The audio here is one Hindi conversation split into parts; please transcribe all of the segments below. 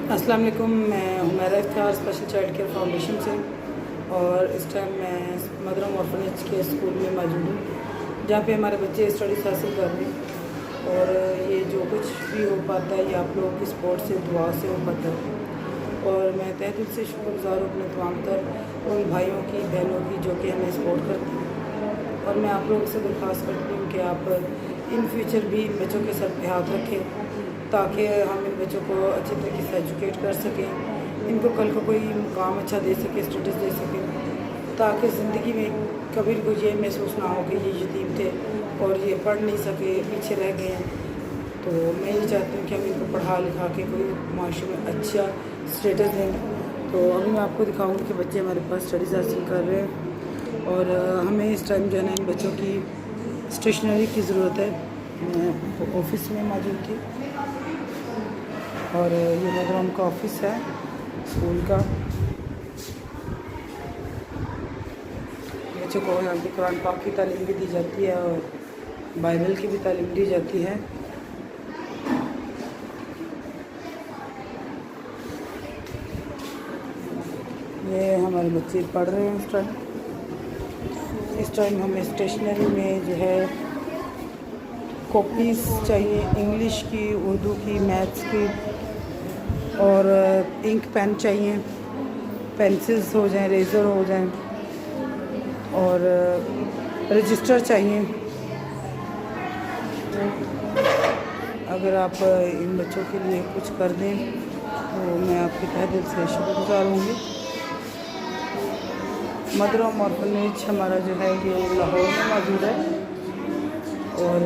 अस्सलाम वालेकुम। मैं Humaira Iftikhar special child care foundation से और इस टाइम मैं मदर होम ऑर्फनेज के स्कूल में मौजूद हूँ, जहाँ पे हमारे बच्चे स्टडीज़ हासिल कर रहे हैं। और ये जो कुछ भी हो पाता है ये आप लोगों की सपोर्ट से, दुआ से हो पाता है। और मैं तहे दिल से शुक्रगुज़ार हूँ अपने तमाम तर उन भाइयों की, बहनों की जो कि हमें सपोर्ट करते हैं। और मैं आप लोगों से दरख्वास्त करती हूँ कि आप इन फ्यूचर भी इन बच्चों के सर पे हाथ रखें, ताकि हम इन बच्चों को अच्छी तरीके से एजुकेट कर सकें, इनको कल को कोई मुकाम अच्छा दे सके, स्टेटस दे सकें, ताकि ज़िंदगी में कभी को ये महसूस ना हो कि ये यतीम थे और ये पढ़ नहीं सके, पीछे रह गए हैं। तो मैं ये चाहती हूँ कि हम इनको पढ़ा लिखा के कोई माशरे में अच्छा स्टेटस दें। तो अभी मैं आपको दिखाऊँगी कि बच्चे हमारे पास स्टडीज़ हासिल कर रहे हैं और हमें इस टाइम जो है ना इन बच्चों की स्टेशनरी की ज़रूरत है। मैं ऑफिस में मौजूद थी और ये मदरम का ऑफिस है स्कूल का। बच्चों को यहाँ पे कुरान पाक की तालीम भी दी जाती है और बाइबल की भी तालीम दी जाती है। ये हमारे बच्चे पढ़ रहे हैं इस टाइम हमें स्टेशनरी में जो है कॉपीज़ चाहिए, इंग्लिश की, उर्दू की, मैथ्स की, और इंक पेन चाहिए, पेंसिल्स हो जाएं, रेज़र हो जाएं, और रजिस्टर चाहिए। अगर आप इन बच्चों के लिए कुछ कर दें तो मैं आपके तहे दिल से शुक्रगुज़ार होंगी। मदर होम ऑर्फनेज हमारा जो है ये लाहौर में मौजूद है और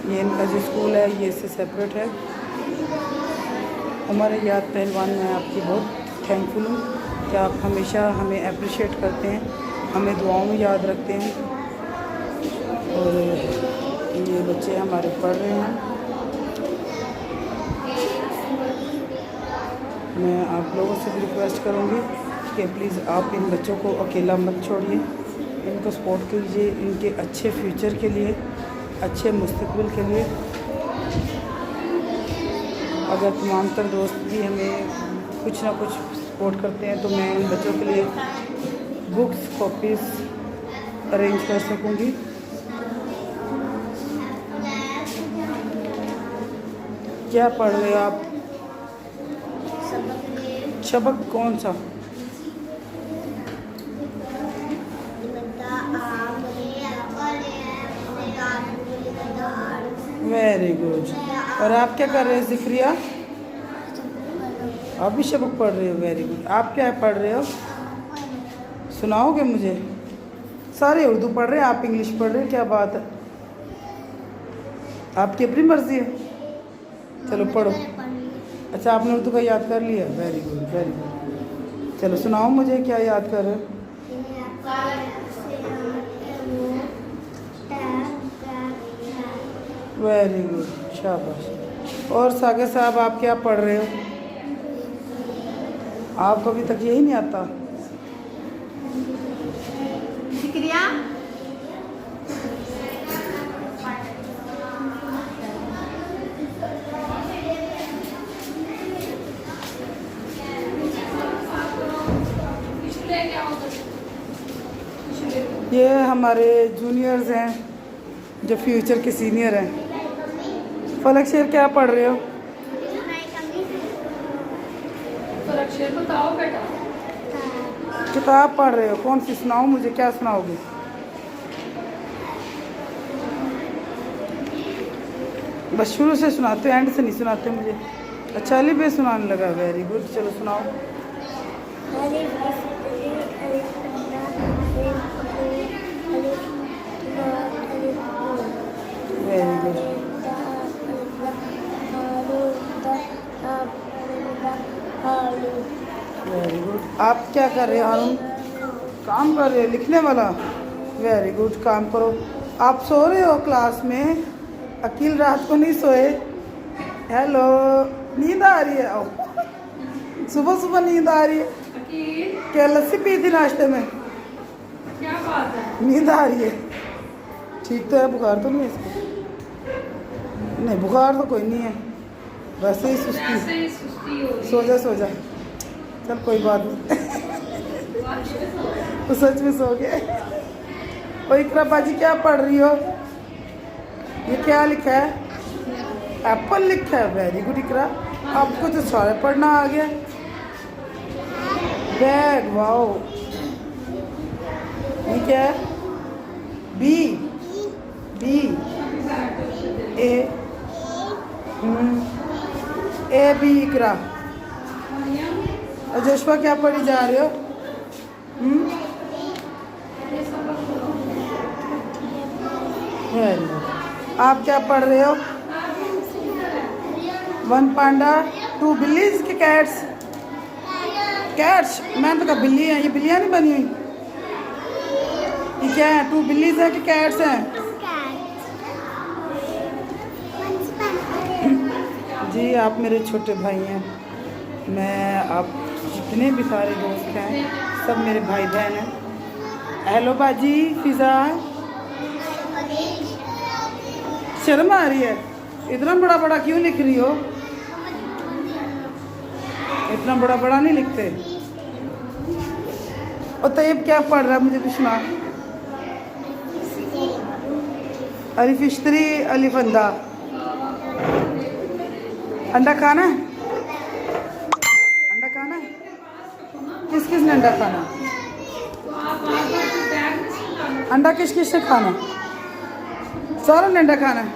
ये इनका जो स्कूल है ये इससे सेपरेट है। हमारे याद पहलवान, मैं आपकी बहुत थैंकफुल हूँ कि आप हमेशा हमें अप्रिशिएट करते हैं, हमें दुआओं में याद रखते हैं। और ये बच्चे हमारे पढ़ रहे हैं। मैं आप लोगों से भी रिक्वेस्ट करूँगी कि प्लीज़ आप इन बच्चों को अकेला मत छोड़िए, इनको सपोर्ट कीजिए इनके अच्छे फ्यूचर के लिए, अच्छे मुस्तकबिल के लिए। अगर तमाम तर दोस्त भी हमें कुछ ना कुछ सपोर्ट करते हैं तो मैं इन बच्चों के लिए बुक्स, कॉपीज़ अरेंज कर सकूँगी। क्या पढ़ रहे हो आप? सबक कौन सा? Very good. और आप क्या कर रहे हैं ज़िक्रिया? आप भी सबक पढ़ रहे हो, वेरी गुड। आप क्या पढ़ रहे हो, सुनाओगे मुझे? सारे उर्दू पढ़ रहे हैं, आप इंग्लिश पढ़ रहे हैं, क्या बात है, आपकी अपनी मर्ज़ी है। चलो पढ़ो। अच्छा, आपने उर्दू का याद कर लिया, वेरी गुड वेरी गुड। चलो सुनाओ मुझे, क्या याद कर रहे हो? वेरी गुड, शाबाश। और सागे साहब आप क्या पढ़ रहे हो? आपको अभी तक यही नहीं आता? शुक्रिया। ये हमारे जूनियर्स हैं जो फ्यूचर के सीनियर हैं। फलक शेर क्या पढ़ रहे हो? फलक शेर बताओ बेटा। किताब पढ़ रहे हो, कौन सी? सुनाओ मुझे, क्या सुनाओगे? बस शुरू से सुनाते, एंड से नहीं सुनाते मुझे। अच्छा, अली पे सुनाने लगा, वेरी गुड। चलो सुनाओ। Very good very good. आप क्या कर रहे हो हारून? काम कर रहे हो, लिखने वाला? वेरी गुड, काम करो। आप सो रहे हो क्लास में? अकील रात को नहीं सोए? हेलो, नींद आ रही है? आओ, सुबह सुबह नींद आ रही है? क्या लस्सी पी थी नाश्ते में? क्या बात है? नींद आ रही है? ठीक तो है, बुखार तो नहीं है इसको? नहीं, बुखार तो कोई नहीं है। वैसे ही सुस्ती। ऐसे ही सुस्ती हो रही सो जा सो जा, चल कोई बात नहीं। तो सच में सो गए। और इकरा बाजी क्या पढ़ रही हो? ये क्या लिखा है? एप्पल लिखा है। वेरी गुड इकरा, आपको तो सारे पढ़ना आ गया। Bag, wow. ये क्या है? बी बी ए बी इकरा। और जोशवा क्या पढ़ी जा रहे हो? Very good. आप क्या पढ़ रहे हो? 1 पांडा 2 बिल्लीज के कैट्स? कैट्स, मैंने तो कहा बिल्ली है। ये बिल्लियाँ नहीं बनी हुई। ये क्या है? 2 बिल्लीज है कि कैट्स हैं? जी आप मेरे छोटे भाई हैं। मैं आप जितने भी सारे दोस्त हैं सब मेरे भाई बहन हैं। हेलो बाजी फिज़ा, शर्म आ रही है? इतना बड़ा बड़ा क्यों लिख रही हो? इतना बड़ा बड़ा नहीं लिखते। और तैयब क्या पढ़ रहा है? मुझे कुछ सुना। अलिफ इश्तरी अलिफ अंडा। अंडा खाना है? अंडा खाना है? किस किस ने अंडा खाना? अंडा किस किस ने खाना? सारा ने अंडा खाना है।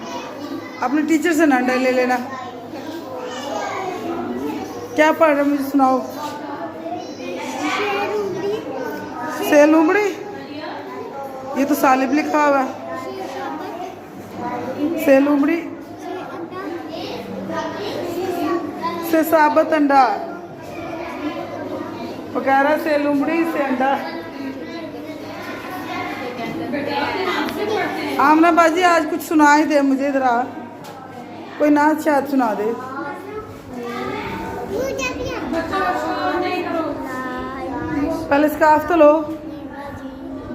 अपने टीचर से ना अंडा ले लेना। क्या पढ़ रहे मुझे सुनाओ। सेल उमड़ी, ये तो सालिब लिखा हुआ है। सेल उमड़ी से साबत अंडा वगैरह। सेल उमड़ी से अंडा। आमना बाजी आज कुछ सुना ही दे मुझे, इधर आ। कोई नाच शायद सुना दे। पहले स्कार्फ तो लो,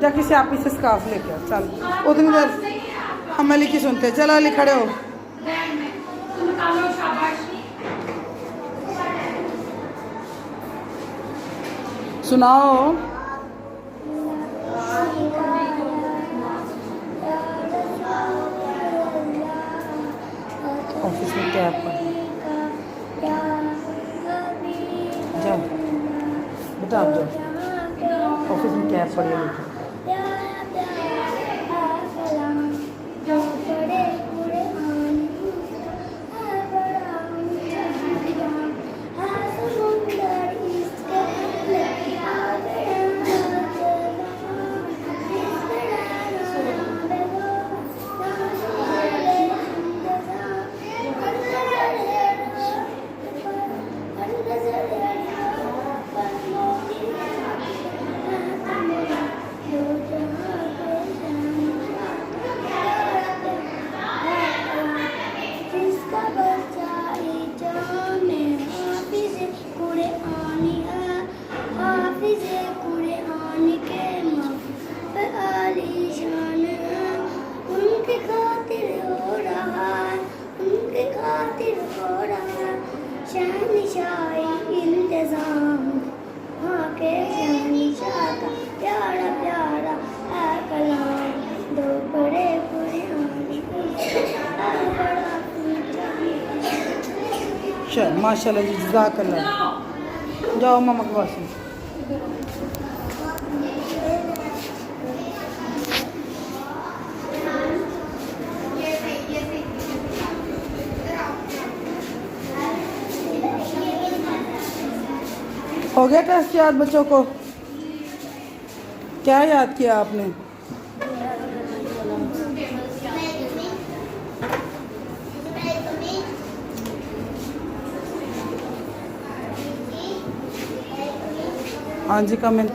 जा किसी आप से स्कार्फ लेके आओ। चल उतनी देर हम अली की सुनते। चलो अली खड़े हो। सुनाओ। ऑफिस में क्या जाओ बेटा, आप जाओ ऑफिस में क्या पढ़िए। माशाल्लाह जी, जज़ाकल्लाह। जाओ मामा के पास। हो गया टेस्ट याद बच्चों को? क्या याद किया आपने? हाँ जी कमेंट।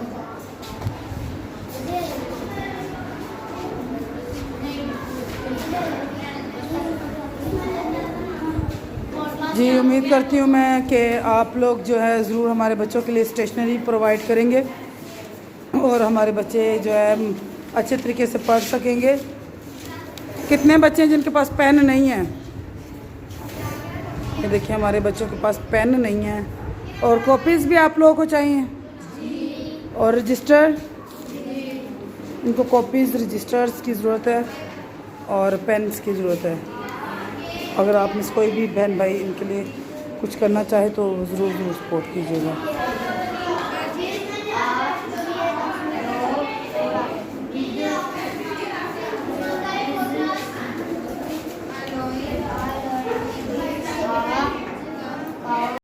जी उम्मीद करती हूँ मैं कि आप लोग जो है ज़रूर हमारे बच्चों के लिए स्टेशनरी प्रोवाइड करेंगे और हमारे बच्चे जो है अच्छे तरीके से पढ़ सकेंगे। कितने बच्चे हैं जिनके पास पेन नहीं है? ये देखिए हमारे बच्चों के पास पेन नहीं है और कॉपीज़ भी आप लोगों को चाहिए और रजिस्टर, इनको कॉपीज़ रजिस्टर्स की ज़रूरत है और पेन्स की ज़रूरत है। अगर आप में से कोई भी बहन भाई इनके लिए कुछ करना चाहे तो ज़रूर सपोर्ट कीजिएगा।